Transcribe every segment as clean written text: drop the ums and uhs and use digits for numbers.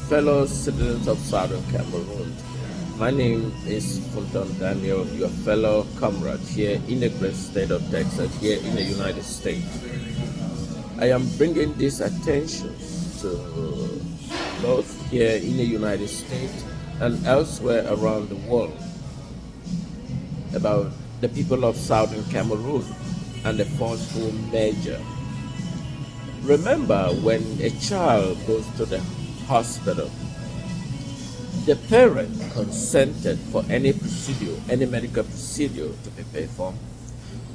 fellow citizens of Southern Cameroon. My name is Fulton Daniel, your fellow comrade here in the great state of Texas, here in the United States. I am bringing this attention to both here in the United States and elsewhere around the world about the people of Southern Cameroon and the forceful measure. Remember, when a child goes to the hospital, the parent consented for any procedure, any medical procedure to be performed.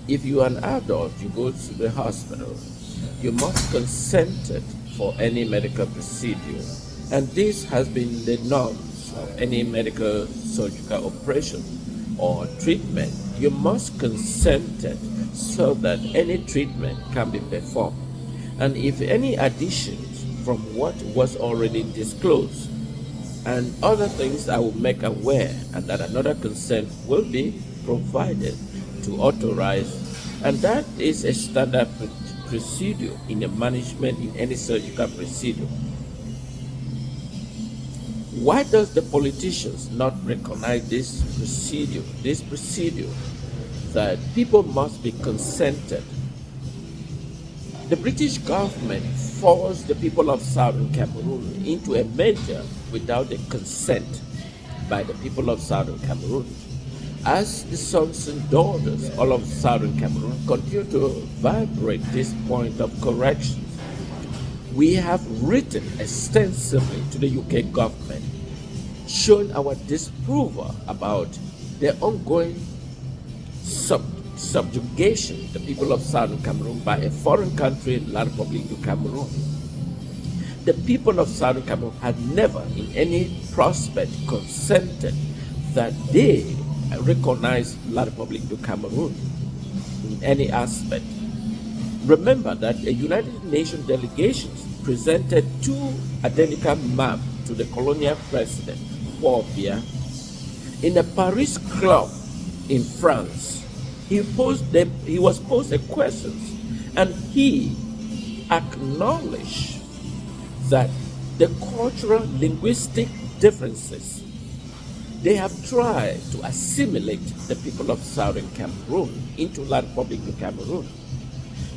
If you are an adult, you go to the hospital, you must consent for any medical procedure. And this has been the norms of any medical surgical operation or treatment. You must consent so that any treatment can be performed. And if any additions from what was already disclosed and other things I will make aware, and that another consent will be provided to authorize, and that is a standard procedure in the management in any surgical procedure. Why does the politicians not recognize this procedure that people must be consented? The British government forced the people of Southern Cameroon into a measure without the consent by the people of Southern Cameroon. As the sons and daughters all of Southern Cameroon continue to vibrate this point of correction, we have written extensively to the UK government, showing our disapproval about the ongoing subjugation the people of Southern Cameroon by a foreign country, La République du Cameroun. The people of Southern Cameroon had never in any prospect consented that they recognize La République du Cameroun in any aspect. Remember that a United Nations delegation presented two identical maps to the Colonial president, Paul Biya, in a Paris club in France. He was posed a question, and he acknowledged that the cultural linguistic differences, they have tried to assimilate the people of Southern Cameroon into La République du Cameroun.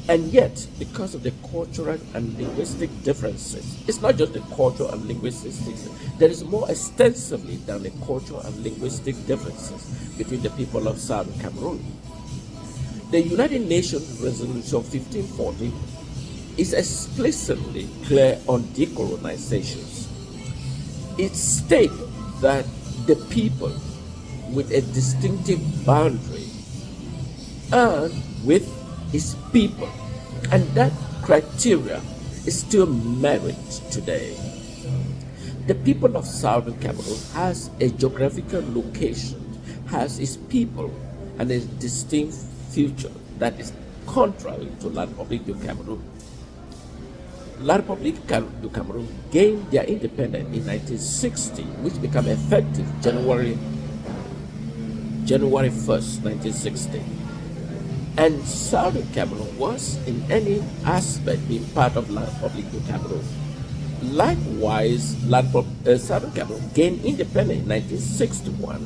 And yet, because of the cultural and linguistic differences, it's not just the cultural and linguistic differences, there is more extensively than the cultural and linguistic differences between the people of Southern Cameroon. The United Nations Resolution 1540 is explicitly clear on decolonization. It states that the people with a distinctive boundary and with its people, and that criteria is still merit today. The people of Southern Cameroon has a geographical location, has its people, and a distinct future that is contrary to La République du Cameroun. La République du Cameroun gained their independence in 1960, which became effective January 1st, 1960. And Southern Cameroon was in any aspect being part of La République du Cameroun. Likewise, Southern Cameroon gained independence in 1961,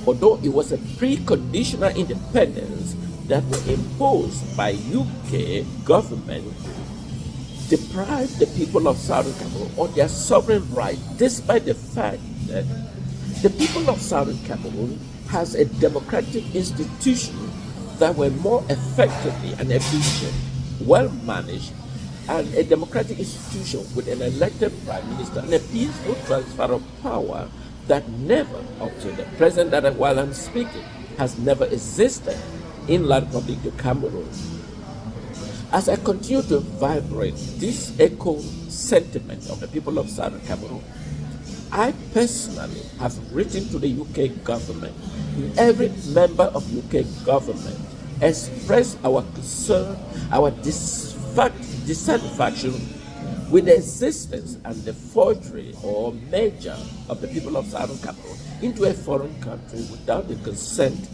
although it was a preconditional independence that was imposed by UK government, deprived the people of Southern Cameroon of their sovereign right, despite the fact that the people of Southern Cameroon has a democratic institution that were more effectively and efficient, well managed, and a democratic institution with an elected prime minister and a peaceful transfer of power that never, up to the present that while I'm speaking, has never existed in La République du Cameroun. As I continue to vibrate this echo sentiment of the people of Southern Cameroon, I personally have written to the UK government, every member of UK government, express our concern, our dissatisfaction with the existence and the forgery or merger of the people of Southern Cameroon into a foreign country without the consent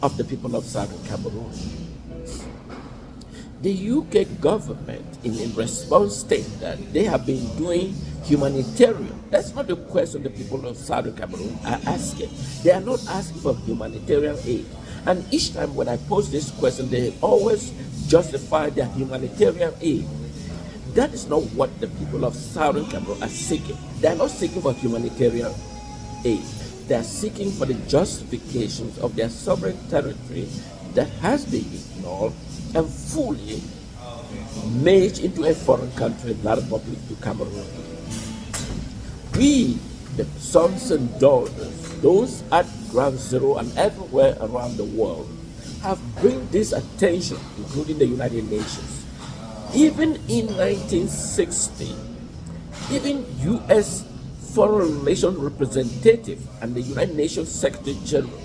of the people of Southern Cameroon. The UK government in response stated that they have been doing humanitarian. That's not the question the people of Southern Cameroon are asking. They are not asking for humanitarian aid. And each time when I pose this question, they always justify their humanitarian aid. That is not what the people of Southern Cameroon are seeking. They are not seeking for humanitarian aid. They are seeking for the justifications of their sovereign territory that has been ignored and fully merged into a foreign country, the République du Cameroun. We, the sons and daughters, those at ground zero and everywhere around the world, have bring this attention, including the United Nations. Even in 1960, even U.S. Foreign Relations Representative and the United Nations Secretary General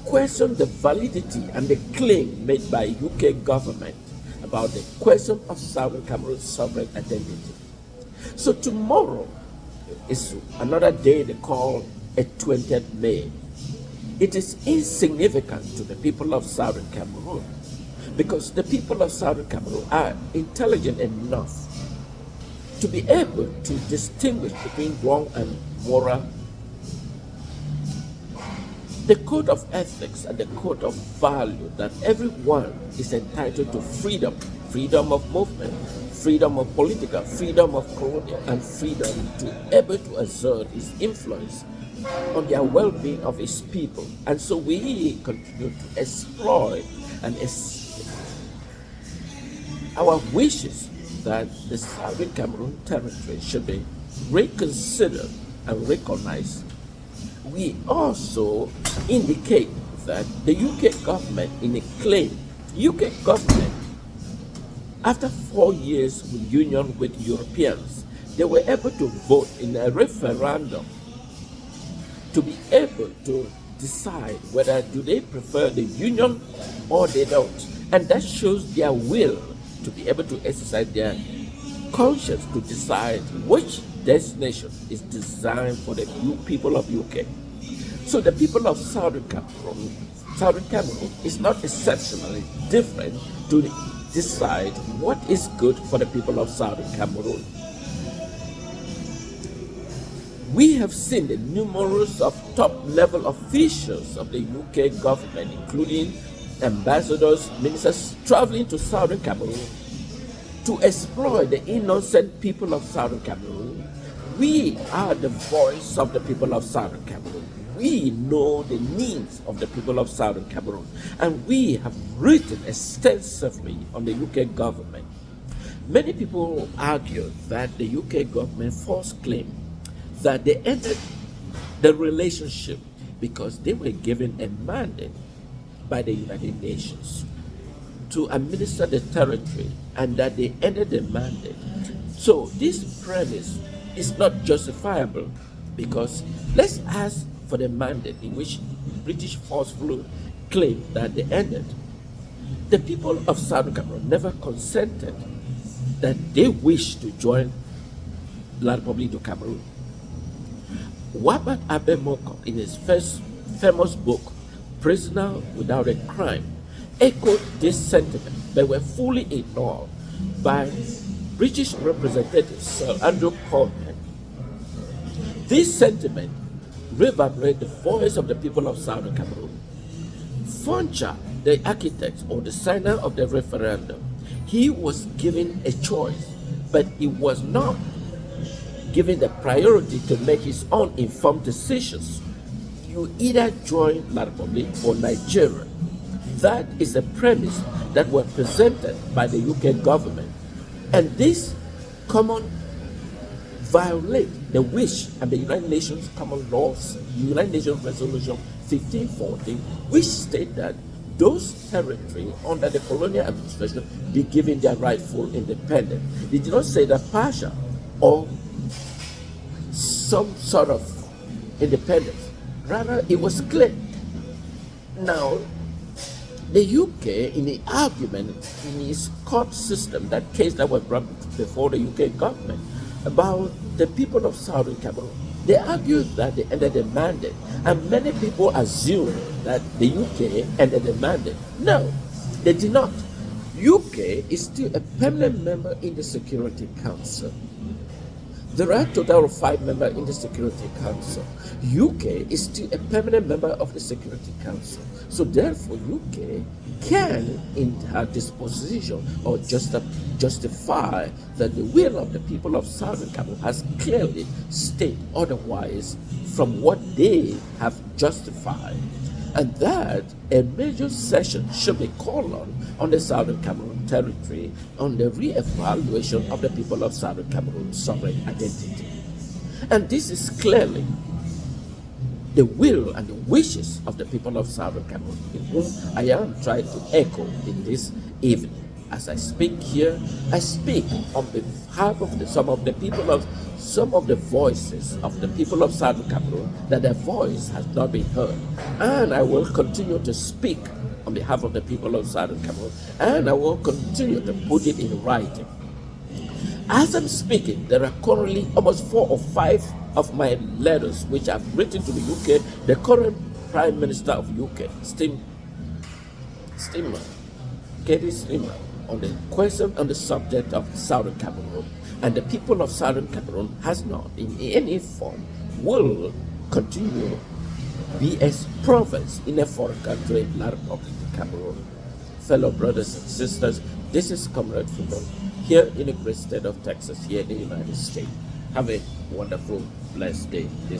questioned the validity and the claim made by UK government about the question of Southern Cameroon's sovereign identity. So tomorrow is another day they call a 20th May. It is insignificant to the people of Southern Cameroon because the people of Southern Cameroon are intelligent enough to be able to distinguish between wrong and moral. The code of ethics and the code of value that everyone is entitled to freedom, freedom of movement, freedom of political, freedom of colonial, and freedom to able to exert his influence on the well-being of his people. And so we continue to exploit and our wishes that the Southern Cameroon territory should be reconsidered and recognized. We also indicate that the UK government, in a claim, UK government, after 4 years with union with Europeans, they were able to vote in a referendum to be able to decide whether do they prefer the union or they don't. And that shows their will to be able to exercise their conscience to decide which destination is designed for the people of UK. So the people of Southern Cameroon is not exceptionally different to decide what is good for the people of Southern Cameroon. We have seen the numerous of top-level officials of the UK government, including ambassadors, ministers, traveling to Southern Cameroon to exploit the innocent people of Southern Cameroon. We are the voice of the people of Southern Cameroon. We know the needs of the people of Southern Cameroon, and we have written extensively on the UK government. Many people argue that the UK government false claim that they ended the relationship because they were given a mandate by the United Nations to administer the territory and that they ended the mandate. So this premise is not justifiable because let's ask for the mandate in which British forcefully claimed that they ended. The people of Southern Cameroon never consented that they wish to join La République du Cameroun. Wabat Abemoko, in his first famous book, Prisoner Without a Crime, echoed this sentiment but were fully ignored by British Representative Sir Andrew Coleman. This sentiment reverberated the voice of the people of Southern Cameroon. Foncha, the architect or the signer of the referendum, he was given a choice, but he was not given the priority to make his own informed decisions. You either join La République or Nigeria. That is the premise that was presented by the UK government. And this common violate the wish and the United Nations common laws, United Nations Resolution 1540, which state that those territories under the colonial administration be given their rightful independence. They did not say that partial or some sort of independence. Rather, it was clear. Now, the UK, in the argument in its court system, that case that was brought before the UK government about the people of Southern Cameroon, they argued that they ended the mandate, and many people assume that the UK ended the mandate. No, they did not. UK is still a permanent member in the Security Council. There are a total of 5 members in the Security Council. UK is still a permanent member of the Security Council. So therefore, UK can, in her disposition, or justify that the will of the people of Southern Cameroon has clearly stated otherwise from what they have justified. And that a major session should be called on the Southern Cameroon territory on the re-evaluation of the people of Southern Cameroon's sovereign identity. And this is clearly the will and the wishes of the people of Southern Cameroon, in whom I am trying to echo in this evening. As I speak here, I speak on behalf of some of the voices of the people of Southern Cameroon that their voice has not been heard. And I will continue to speak on behalf of the people of Southern Cameroon, and I will continue to put it in writing. As I'm speaking, there are currently almost 4 or 5 of my letters which I've written to the UK, the current Prime Minister of UK, Katie Stimmer, on the question on the subject of Southern Cameroon. And the people of Southern Cameroon has not, in any form, will continue be a province in a foreign country, La République du Cameroun. Fellow brothers and sisters, this is Comrade Fumon, here in the great state of Texas, here in the United States. Have a wonderful, blessed day.